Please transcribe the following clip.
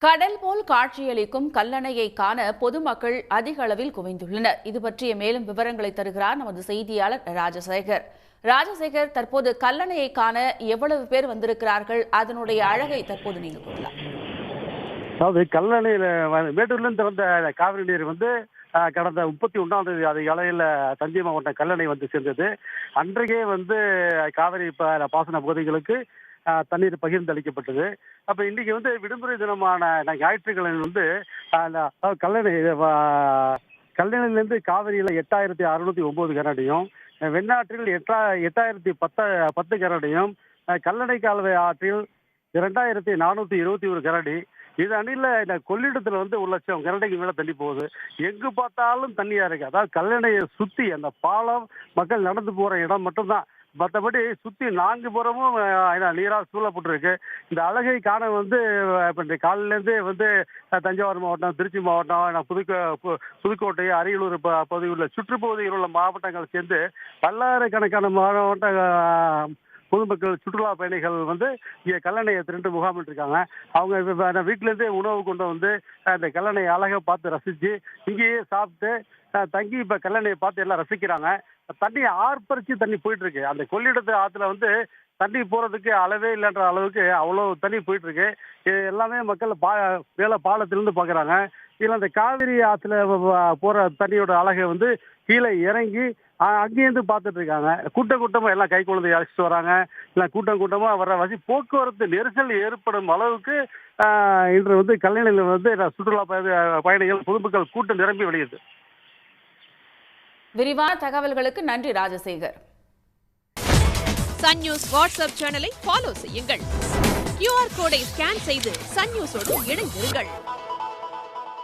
கடல் போல் காட்சியளிக்கும் கல்லணையை காண பொதுமக்கள் அதிக அளவில் குவிந்துள்ளனர். இது பற்றிய மேலும் விவரங்களை தருகிறார் நமது செய்தியாளர் ராஜசேகர். ராஜசேகர், தற்போது கல்லணையை காண எவ்வளவு பேர் வந்திருக்கிறார்கள்? அதனுடைய அழகை தற்போது நீங்க கூறலாம். அதாவது கல்லணையில மேட்டூர்லேருந்து திறந்த காவிரி நீர் கடந்த 31ஆம் தேதி அதிகாலையில் தஞ்சை மாவட்டம் கல்லணை வந்து சேர்ந்தது. அன்றைக்கே காவிரி பாசன பகுதிகளுக்கு தண்ணீர் பகிர்ந்தளிக்கப்பட்டது. அப்ப இன்னைக்கு விடுமுறை தினமான ஞாயிற்றுக்கிழமை கல்லணையிலிருந்து காவிரியில 8609 கனஅடியும், வெண்ணாற்றில் 8010 கனஅடியும், கல்லணை கால்வாய் ஆற்றில் 2421 கனஅடி. இது அணில கொள்ளிடத்துல 1,00,000 கனஅடிக்கு மேல தண்ணி போகுது. எங்கு பார்த்தாலும் தண்ணியா இருக்கு. அதாவது கல்லணையை சுத்தி அந்த பாலம் மக்கள் நடந்து போற இடம் மட்டும்தான். மற்றபடி சுத்தி 4 புறமும் நீரால் சூழப்பட்டிருக்கு. இந்த அழகை காண காலையில இருந்து தஞ்சாவூர் மாவட்டம், திருச்சி மாவட்டம், புதுக்கோட்டை, அரியலூர் பகுதியில் உள்ள சுற்றுப்பகுதியில் உள்ள மாவட்டங்கள் சேர்ந்து பல்லாயிரக்கணக்கான மாவட்ட பொதுமக்கள், சுற்றுலா பயணிகள் இங்கே கல்லணையை திரண்டு முகாமிட்டு இருக்காங்க. அவங்க வீட்டில இருந்தே உணவு கொண்டு இந்த கல்லணை அழகை பார்த்து ரசிச்சு இங்கேயே சாப்பிட்டு தங்கி இப்ப கல்லணையை பார்த்து எல்லாம் ரசிக்கிறாங்க. தண்ணி ஆர்ப்பரிச்சு தண்ணி போயிட்டு இருக்கு. அந்த கொள்ளிடத்து ஆத்துல தண்ணி போறதுக்கு அளவே இல்லைன்ற அளவுக்கு அவ்வளவு தண்ணி போயிட்டு இருக்கு. இது எல்லாமே மக்கள் மேல பாலத்திலிருந்து பாக்குறாங்க. இதுல அந்த காவிரி ஆத்துல போற தண்ணியோட அழகை கீழே இறங்கி அங்கேருந்து பார்த்துட்டு இருக்காங்க. கூட்டமா எல்லாம் கை குழந்தை அழைச்சிட்டு வராங்க. இல்லை கூட்டமா வர போக்குவரத்து நெரிசல் ஏற்படும் அளவுக்கு இன்று கல்லணையில சுற்றுலா பயணிகள், பொதுமக்கள் கூட்டம் நிரம்பி வெளியுது. விரிவான தகவல்களுக்கு நன்றி ராஜசேகர். சன் நியூஸ் வாட்ஸ்அப் சேனலை ஃபாலோ செய்யுங்கள். QR கோடை ஸ்கேன் செய்து சன் நியூஸோடு இணைந்திருங்கள்.